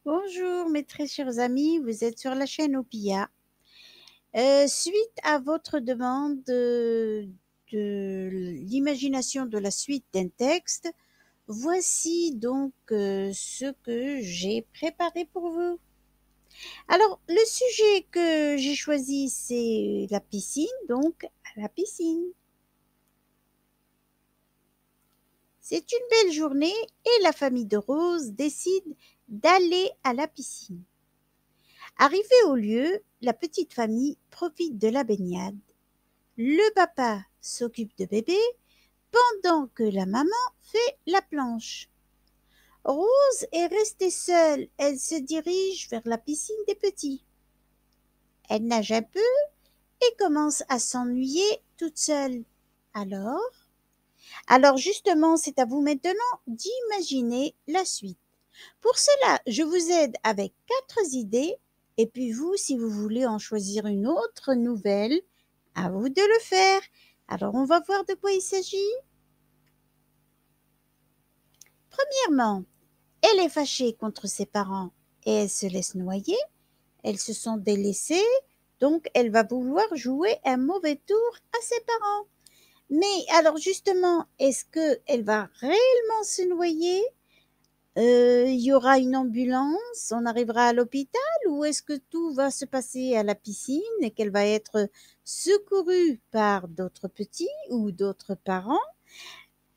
Bonjour mes très chers amis, vous êtes sur la chaîne Opia. Suite à votre demande de l'imagination de la suite d'un texte, voici donc ce que j'ai préparé pour vous. Alors, le sujet que j'ai choisi, c'est la piscine, donc à la piscine. C'est une belle journée et la famille de Rose décide d'aller à la piscine. Arrivée au lieu, la petite famille profite de la baignade. Le papa s'occupe de bébé pendant que la maman fait la planche. Rose est restée seule. Elle se dirige vers la piscine des petits. Elle nage un peu et commence à s'ennuyer toute seule. Alors, alors justement, c'est à vous maintenant d'imaginer la suite. Pour cela, je vous aide avec 4 idées et puis vous, si vous voulez en choisir une autre nouvelle, à vous de le faire. Alors, on va voir de quoi il s'agit. Premièrement, elle est fâchée contre ses parents et elle se laisse noyer. Elle se sent délaissée, donc elle va vouloir jouer un mauvais tour à ses parents. Mais alors justement, est-ce qu'elle va réellement se noyer? Il y aura une ambulance, on arrivera à l'hôpital ou est-ce que tout va se passer à la piscine et qu'elle va être secourue par d'autres petits ou d'autres parents?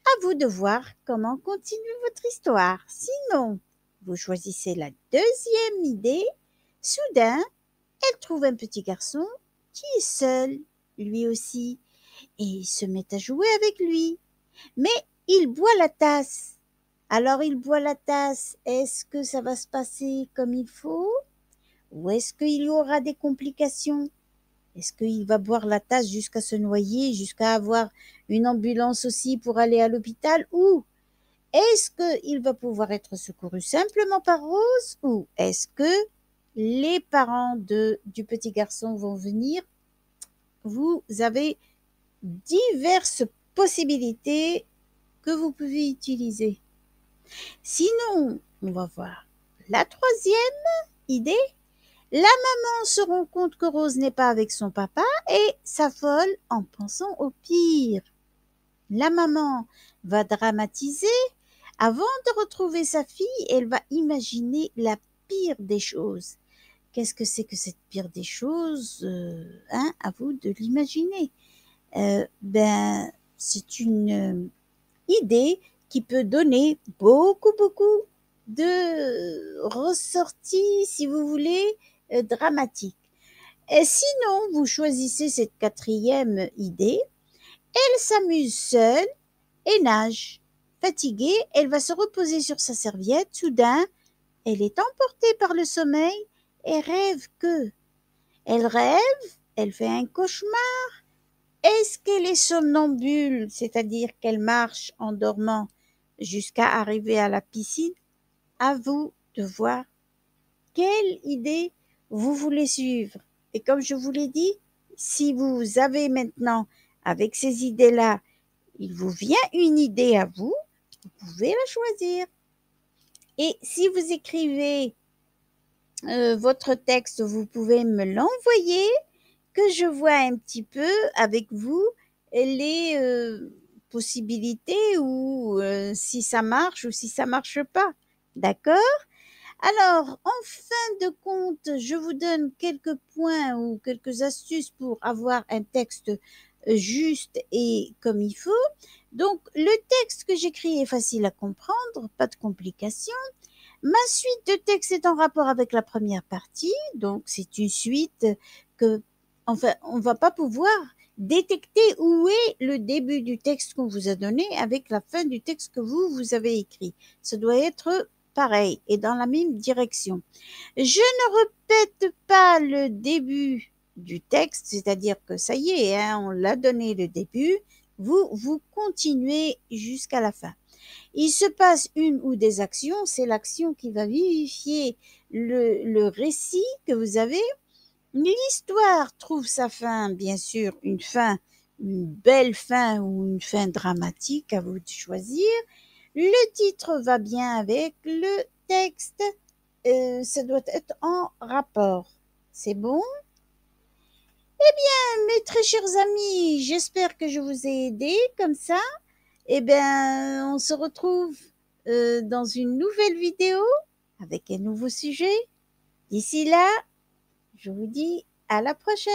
À vous de voir comment continue votre histoire. Sinon, vous choisissez la deuxième idée. Soudain, elle trouve un petit garçon qui est seul, lui aussi, et il se met à jouer avec lui. Mais il boit la tasse. Alors il boit la tasse. Est-ce que ça va se passer comme il faut? Ou est-ce qu'il y aura des complications? Est-ce qu'il va boire la tasse jusqu'à se noyer, jusqu'à avoir une ambulance aussi pour aller à l'hôpital? Ou est-ce qu'il va pouvoir être secouru simplement par Rose? Ou est-ce que les parents du petit garçon vont venir? Vous avez diverses possibilités que vous pouvez utiliser. Sinon, on va voir la troisième idée. La maman se rend compte que Rose n'est pas avec son papa et s'affole en pensant au pire. La maman va dramatiser. Avant de retrouver sa fille, elle va imaginer la pire des choses. Qu'est-ce que c'est que cette pire des choses? À vous de l'imaginer. C'est une idée qui peut donner beaucoup de ressorties, si vous voulez, dramatiques. Et sinon, vous choisissez cette quatrième idée. Elle s'amuse seule et nage. Fatiguée, elle va se reposer sur sa serviette. Soudain, elle est emportée par le sommeil et rêve que. Elle rêve, elle fait un cauchemar. Est-ce qu'elle est somnambule, c'est-à-dire qu'elle marche en dormant jusqu'à arriver à la piscine? À vous de voir quelle idée vous voulez suivre. Et comme je vous l'ai dit, si vous avez maintenant, avec ces idées-là, il vous vient une idée à vous, vous pouvez la choisir. Et si vous écrivez votre texte, vous pouvez me l'envoyer, que je vois un petit peu avec vous les possibilités ou si ça marche ou si ça marche pas. D'accord? Alors, en fin de compte, je vous donne quelques points ou quelques astuces pour avoir un texte juste et comme il faut. Donc, le texte que j'écris est facile à comprendre, pas de complications. Ma suite de texte est en rapport avec la première partie, donc c'est une suite que, enfin, on va pas pouvoir détecter où est le début du texte qu'on vous a donné avec la fin du texte que vous avez écrit. Ça doit être pareil et dans la même direction. Je ne répète pas le début du texte, c'est-à-dire que ça y est, hein, on l'a donné le début, vous continuez jusqu'à la fin. Il se passe une ou des actions, c'est l'action qui va vivifier le récit que vous avez. L'histoire trouve sa fin, bien sûr, une belle fin ou une fin dramatique, à vous de choisir. Le titre va bien avec le texte ça doit être en rapport. C'est bon? Mes très chers amis, j'espère que je vous ai aidé comme ça. Eh bien, on se retrouve dans une nouvelle vidéo avec un nouveau sujet. D'ici là, je vous dis à la prochaine.